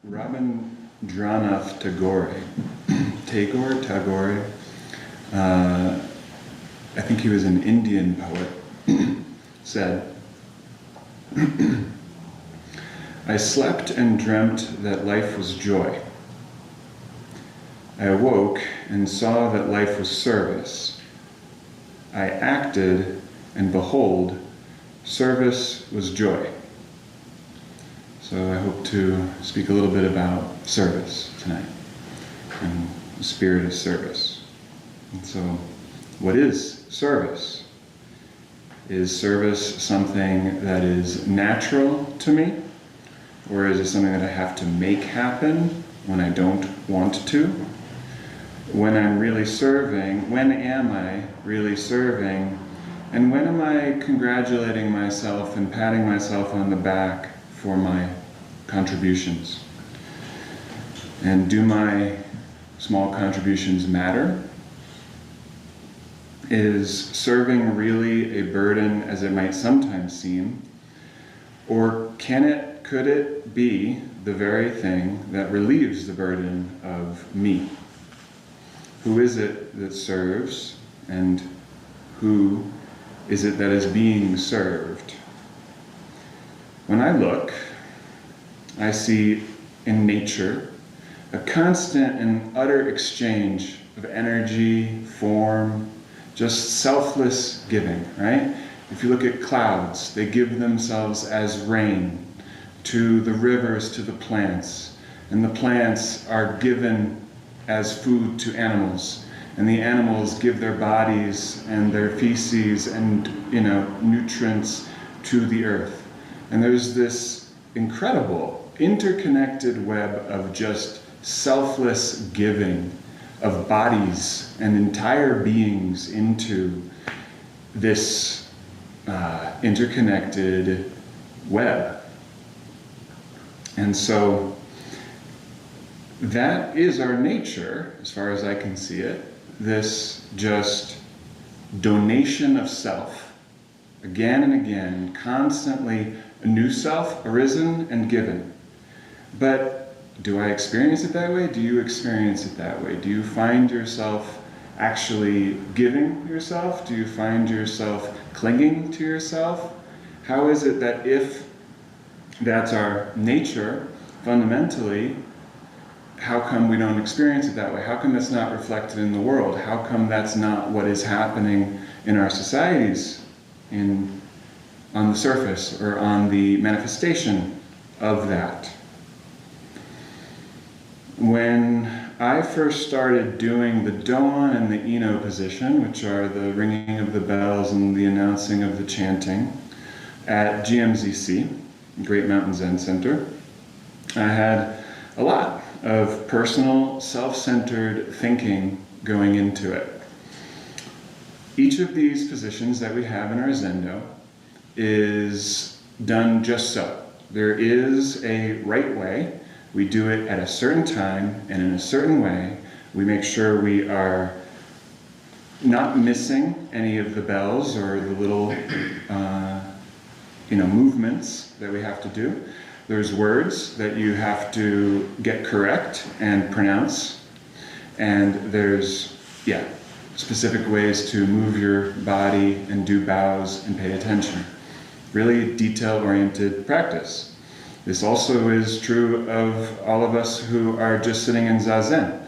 Rabindranath Tagore, I think he was an Indian poet, said, "I slept and dreamt that life was joy. I awoke and saw that life was service. I acted, and behold, service was joy." So I hope to speak a little bit about service tonight, and the spirit of service. And so, what is service? Is service something that is natural to me? Or is it something that I have to make happen when I don't want to? When I'm really serving, when am I really serving? And when am I congratulating myself and patting myself on the back for my contributions? And do my small contributions matter? Is serving really a burden as it might sometimes seem? Or could it be the very thing that relieves the burden of me? Who is it that serves, and who is it that is being served? When I look, I see in nature a constant and utter exchange of energy, form, just selfless giving, right? If you look at clouds, they give themselves as rain to the rivers, to the plants, and the plants are given as food to animals, and the animals give their bodies and their feces and nutrients to the earth. And there's this incredible interconnected web of just selfless giving of bodies and entire beings into this interconnected web. And so that is our nature, as far as I can see it, this just donation of self, again and again, constantly a new self arisen and given. But do I experience it that way? Do you experience it that way? Do you find yourself actually giving yourself? Do you find yourself clinging to yourself? How is it that if that's our nature, fundamentally, how come we don't experience it that way? How come that's not reflected in the world? How come that's not what is happening in our societies, on the surface, or on the manifestation of that? When I first started doing the Doan and the Eno position, which are the ringing of the bells and the announcing of the chanting, at GMZC, Great Mountain Zen Center, I had a lot of personal, self-centered thinking going into it. Each of these positions that we have in our Zendo is done just so. There is a right way. We do it at a certain time and in a certain way. We make sure we are not missing any of the bells or the little movements that we have to do. There's words that you have to get correct and pronounce. And there's, specific ways to move your body and do bows and pay attention. Really detail-oriented practice. This also is true of all of us who are just sitting in Zazen.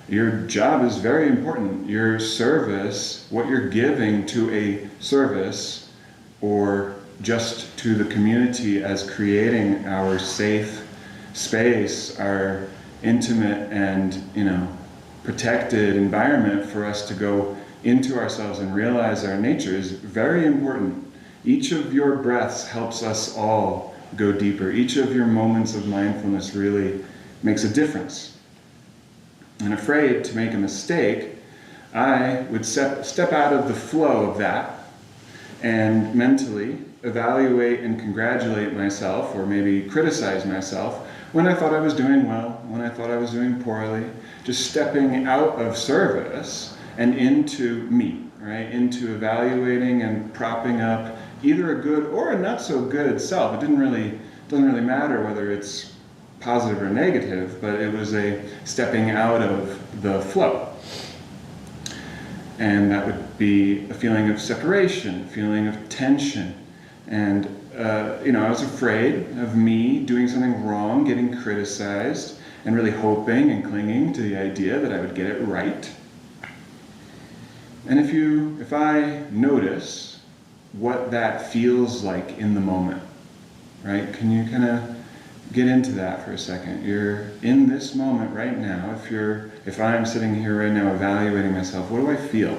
Your job is very important. Your service, what you're giving to a service, or just to the community as creating our safe space, our intimate and protected environment for us to go into ourselves and realize our nature, is very important. Each of your breaths helps us all go deeper. Each of your moments of mindfulness really makes a difference. And afraid to make a mistake, I would step out of the flow of that and mentally evaluate and congratulate myself, or maybe criticize myself, when I thought I was doing well, when I thought I was doing poorly, just stepping out of service and into me, right? Into evaluating and propping up either a good or a not so good self. It doesn't really matter whether it's positive or negative, but it was a stepping out of the flow. And that would be a feeling of separation, a feeling of tension. And, I was afraid of me doing something wrong, getting criticized, and really hoping and clinging to the idea that I would get it right. And if I notice what that feels like in the moment, right? Can you kind of get into that for a second? You're in this moment right now. If I'm sitting here right now evaluating myself, what do I feel?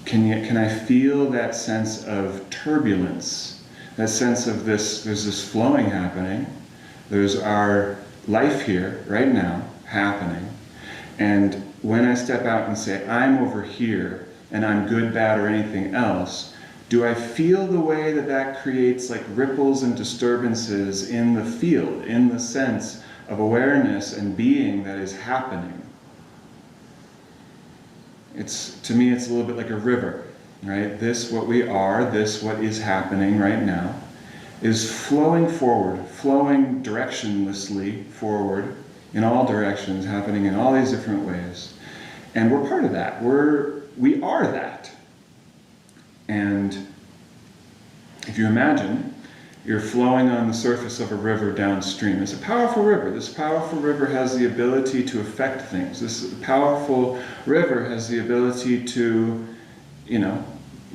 Can I feel that sense of turbulence? That sense of there's this flowing happening. There's our life here right now happening. And when I step out and say, I'm over here and I'm good, bad, or anything else, do I feel the way that creates like ripples and disturbances in the field, in the sense of awareness and being that is happening? To me, it's a little bit like a river, right? This, what we are, this, what is happening right now, is flowing forward, flowing directionlessly forward in all directions, happening in all these different ways. And we're part of that. We are that. And if you imagine, you're flowing on the surface of a river downstream. It's a powerful river. This powerful river has the ability to affect things. This powerful river has the ability to,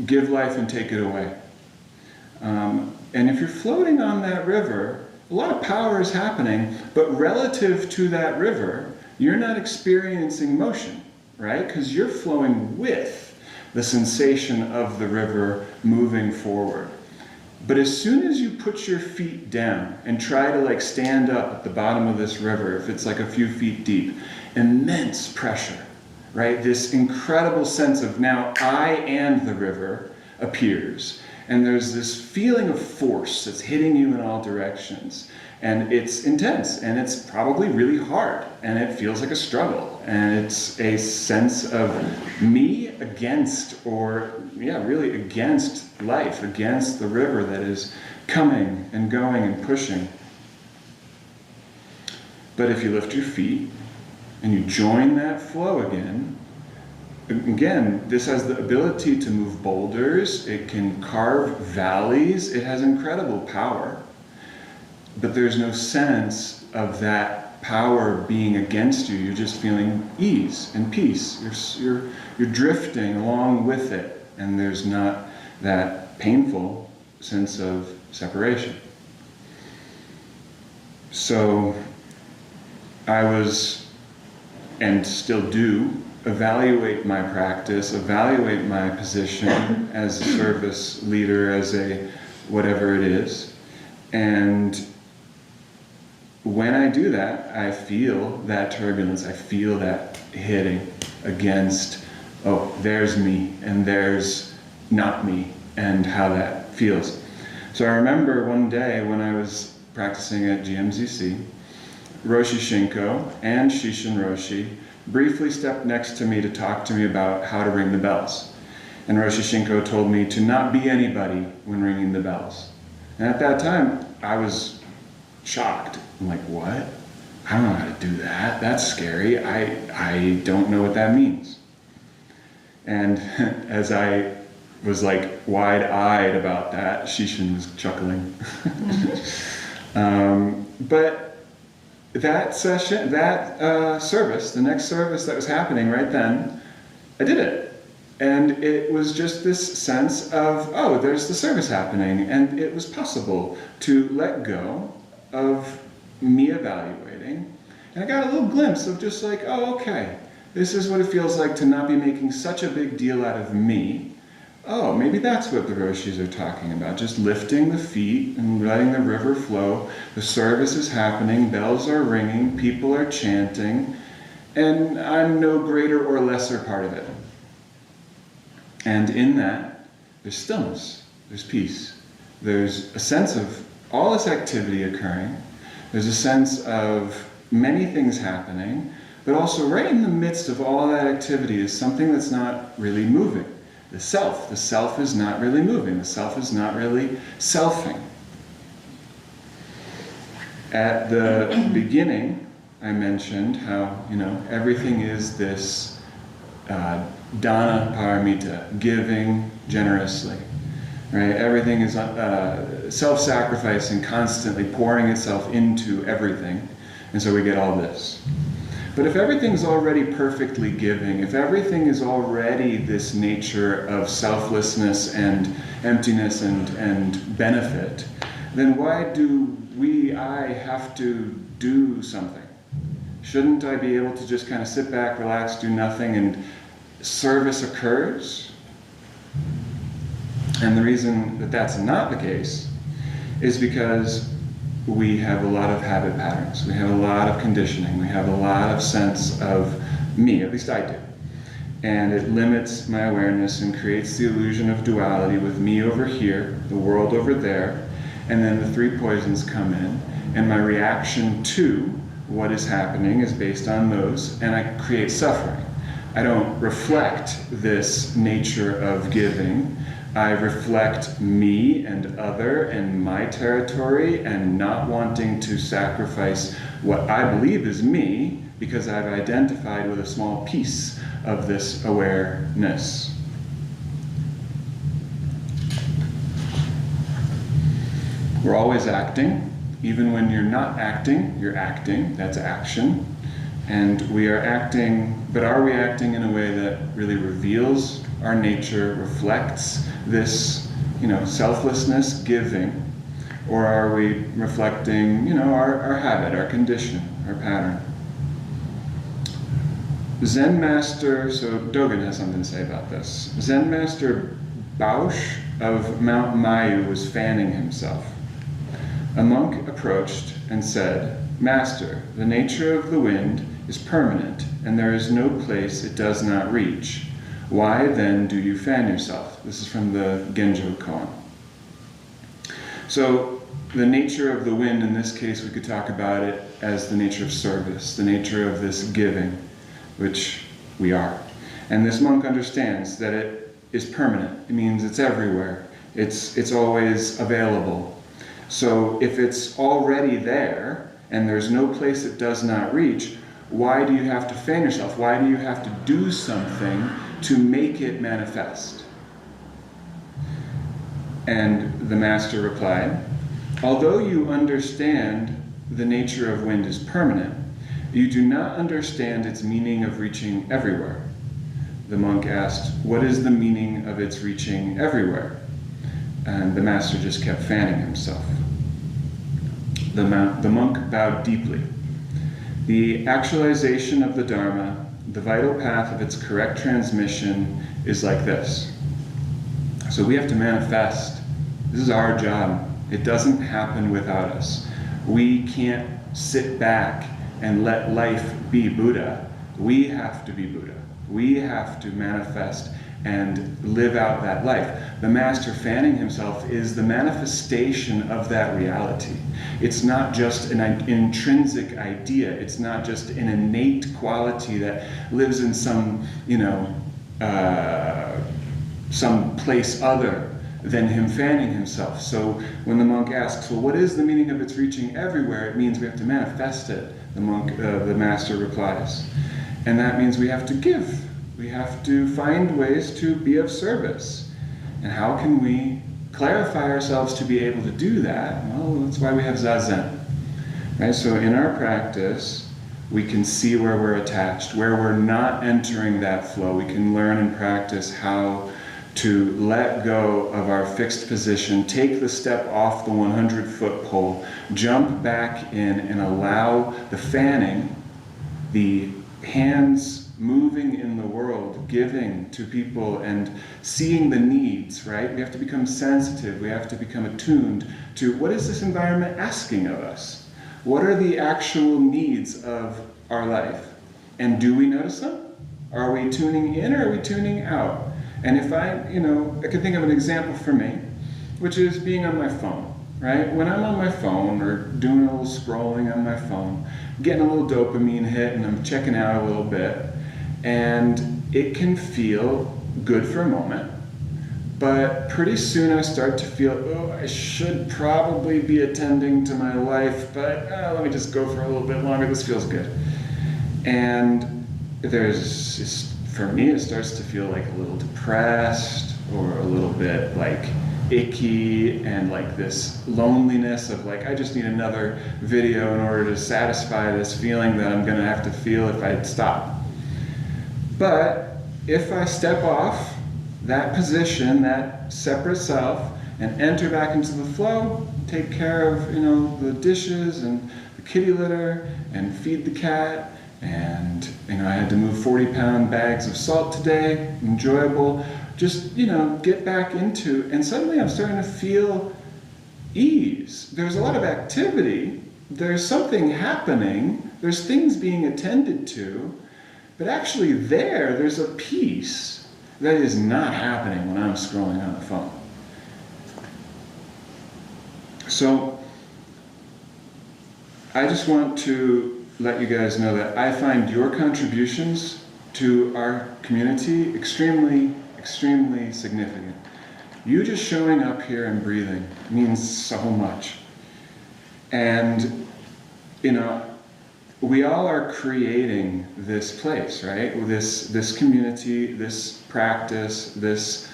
give life and take it away. And if you're floating on that river, a lot of power is happening, but relative to that river, you're not experiencing motion, right? Because you're flowing with the sensation of the river moving forward. But as soon as you put your feet down and try to stand up at the bottom of this river, if it's like a few feet deep, immense pressure, right? This incredible sense of now I and the river appears. And there's this feeling of force that's hitting you in all directions. And it's intense, and it's probably really hard, and it feels like a struggle. And it's a sense of me against, really against life, against the river that is coming and going and pushing. But if you lift your feet and you join that flow again, this has the ability to move boulders, it can carve valleys, it has incredible power. But there's no sense of that power being against you. You're just feeling ease and peace. You're drifting along with it, and there's not that painful sense of separation. So I was, and still do, evaluate my practice, evaluate my position as a service leader, as a whatever it is. And when I do that, I feel that turbulence, I feel that hitting against, there's me and there's not me, and how that feels. So I remember one day when I was practicing at GMZC, Roshi Shinko and Shishin Roshi briefly stepped next to me to talk to me about how to ring the bells. And Roshi Shinko told me to not be anybody when ringing the bells. And at that time, I was shocked. I'm like, what? I don't know how to do that. That's scary. I don't know what that means. And as I was wide-eyed about that, Shishin was chuckling. But that session, service, the next service that was happening right then, I did it. And it was just this sense of, there's the service happening, and it was possible to let go of me evaluating. And I got a little glimpse of just okay, this is what it feels like to not be making such a big deal out of me. Maybe that's what the Roshis are talking about, just lifting the feet and letting the river flow. The service is happening, bells are ringing, people are chanting, and I'm no greater or lesser part of it. And in that, there's stillness, there's peace, there's a sense of all this activity occurring, there's a sense of many things happening, but also right in the midst of all that activity is something that's not really moving. The self is not really moving. The self is not really selfing. At the beginning, I mentioned how, everything is this dana paramita, giving generously, right? Everything is self-sacrificing, constantly pouring itself into everything, and so we get all this. But if everything's already perfectly giving, if everything is already this nature of selflessness and emptiness and benefit, then why do I have to do something? Shouldn't I be able to just kind of sit back, relax, do nothing, and service occurs? And the reason that that's not the case is because we have a lot of habit patterns. We have a lot of conditioning. We have a lot of sense of me, at least I do. And it limits my awareness and creates the illusion of duality with me over here, the world over there, and then the three poisons come in, and my reaction to what is happening is based on those, and I create suffering. I don't reflect this nature of giving. I reflect me and other and my territory and not wanting to sacrifice what I believe is me because I've identified with a small piece of this awareness. We're always acting. Even when you're not acting, you're acting. That's action. And we are acting, but are we acting in a way that really reveals our nature, reflects this, selflessness, giving, or are we reflecting, our habit, our condition, our pattern? Zen master, so Dogen has something to say about this. Zen master Bausch of Mount Mayu was fanning himself. A monk approached and said, "Master, the nature of the wind is permanent, and there is no place it does not reach. Why then do you fan yourself?" This is from the Genjo koan. So the nature of the wind, in this case, we could talk about it as the nature of service, the nature of this giving, which we are. And this monk understands that it is permanent. It means it's everywhere. It's always available. So if it's already there, and there's no place it does not reach, why do you have to fan yourself? Why do you have to do something to make it manifest? And the master replied, "Although you understand the nature of wind is permanent, you do not understand its meaning of reaching everywhere." The monk asked, "What is the meaning of its reaching everywhere?" And the master just kept fanning himself. The monk bowed deeply. The actualization of the Dharma, the vital path of its correct transmission, is like this. So we have to manifest. This is our job. It doesn't happen without us. We can't sit back and let life be Buddha. We have to be Buddha. We have to manifest and live out that life. The master fanning himself is the manifestation of that reality. It's not just an intrinsic idea. It's not just an innate quality that lives in some, some place other than him fanning himself. So when the monk asks, well, what is the meaning of its reaching everywhere? It means we have to manifest it. The master replies. And that means we have to give. We have to find ways to be of service. And how can we clarify ourselves to be able to do that? Well, that's why we have Zazen. Right? So in our practice, we can see where we're attached, where we're not entering that flow. We can learn and practice how to let go of our fixed position, take the step off the 100-foot pole, jump back in and allow the fanning, the hands moving in the world, giving to people and seeing the needs, right? We have to become sensitive. We have to become attuned to what is this environment asking of us? What are the actual needs of our life? And do we notice them? Are we tuning in or are we tuning out? And if I can think of an example for me, which is being on my phone, right? When I'm on my phone or doing a little scrolling on my phone, getting a little dopamine hit and I'm checking out a little bit, and it can feel good for a moment, But pretty soon I start to feel, oh, I should probably be attending to my life, but let me just go for a little bit longer. This feels good. And for me, it starts to feel like a little depressed or a little bit like icky, and like this loneliness of like, I just need another video in order to satisfy this feeling that I'm gonna have to feel if I stop. But if I step off that position, that separate self, and enter back into the flow, take care of, the dishes and the kitty litter and feed the cat, and I had to move 40-pound bags of salt today, enjoyable, just get back into, and suddenly I'm starting to feel ease. There's a lot of activity, there's something happening, there's things being attended to, but actually there's a peace that is not happening when I'm scrolling on the phone. So I just want to let you guys know that I find your contributions to our community extremely, extremely significant. You just showing up here and breathing means so much. And, we all are creating this place, right? This community, this practice, this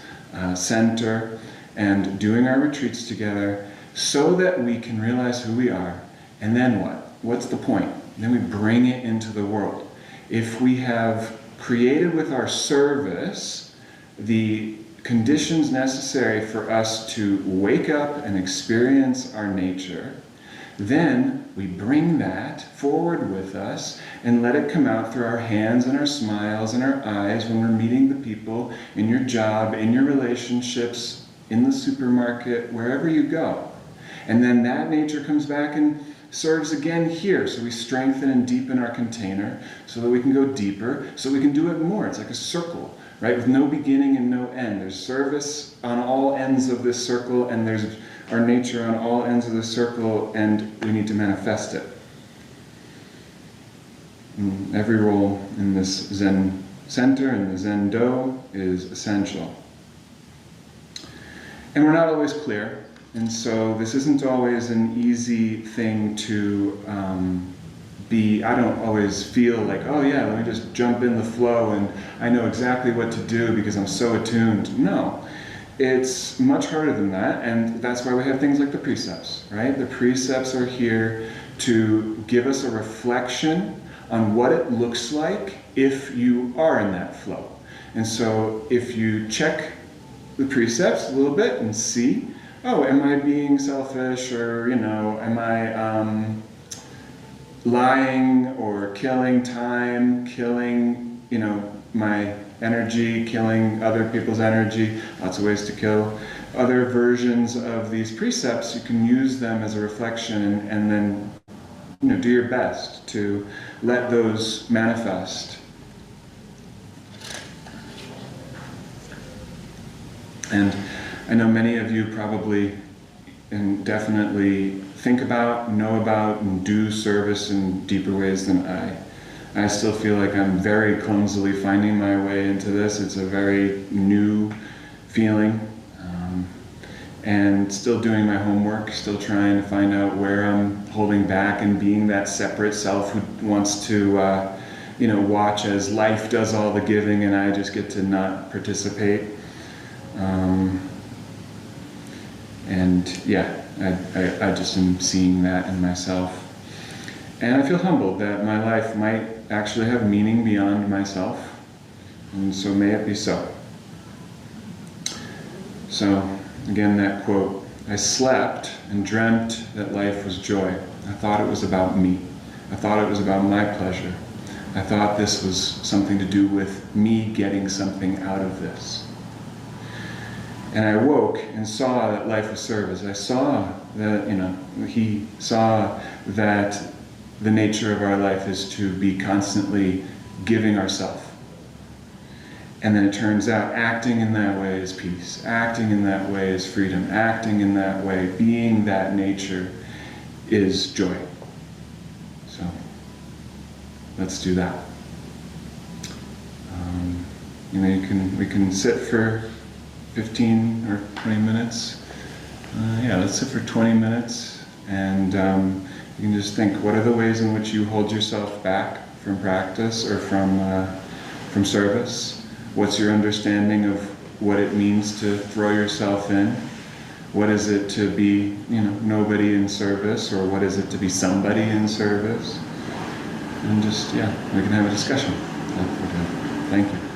center, and doing our retreats together so that we can realize who we are. And then what? What's the point? Then we bring it into the world. If we have created with our service the conditions necessary for us to wake up and experience our nature, then we bring that forward with us and let it come out through our hands and our smiles and our eyes when we're meeting the people in your job, in your relationships, in the supermarket, wherever you go. And then that nature comes back and serves again here. So we strengthen and deepen our container so that we can go deeper, so we can do it more. It's like a circle, right? With no beginning and no end. There's service on all ends of this circle, and there's our nature on all ends of the circle, and we need to manifest it. And every role in this Zen center and the Zen Do is essential. And we're not always clear, and so this isn't always an easy thing to I don't always feel like, oh yeah, let me just jump in the flow and I know exactly what to do because I'm so attuned. No. It's much harder than that, and that's why we have things like the precepts, right? The precepts are here to give us a reflection on what it looks like if you are in that flow. And so if you check the precepts a little bit and see, oh, am I being selfish, or, am I lying or killing time, killing, my energy, killing other people's energy, lots of ways to kill. Other versions of these precepts, you can use them as a reflection and then do your best to let those manifest. And I know many of you probably and definitely think about, know about, and do service in deeper ways than I still feel like I'm very clumsily finding my way into this. It's a very new feeling, and still doing my homework, still trying to find out where I'm holding back and being that separate self who wants to watch as life does all the giving and I just get to not participate. I just am seeing that in myself. And I feel humbled that my life might actually have meaning beyond myself, and so may it be so. So, again, that quote, I slept and dreamt that life was joy. I thought it was about me. I thought it was about my pleasure. I thought this was something to do with me getting something out of this. And I woke and saw that life was service. I saw that, he saw that the nature of our life is to be constantly giving ourselves. And then it turns out acting in that way is peace. Acting in that way is freedom. Acting in that way, being that nature, is joy. So let's do that. We can sit for 15 or 20 minutes. Yeah, let's sit for 20 minutes, and you can just think, what are the ways in which you hold yourself back from practice or from service? What's your understanding of what it means to throw yourself in? What is it to be, nobody in service, or what is it to be somebody in service? And just, yeah, we can have a discussion. Thank you.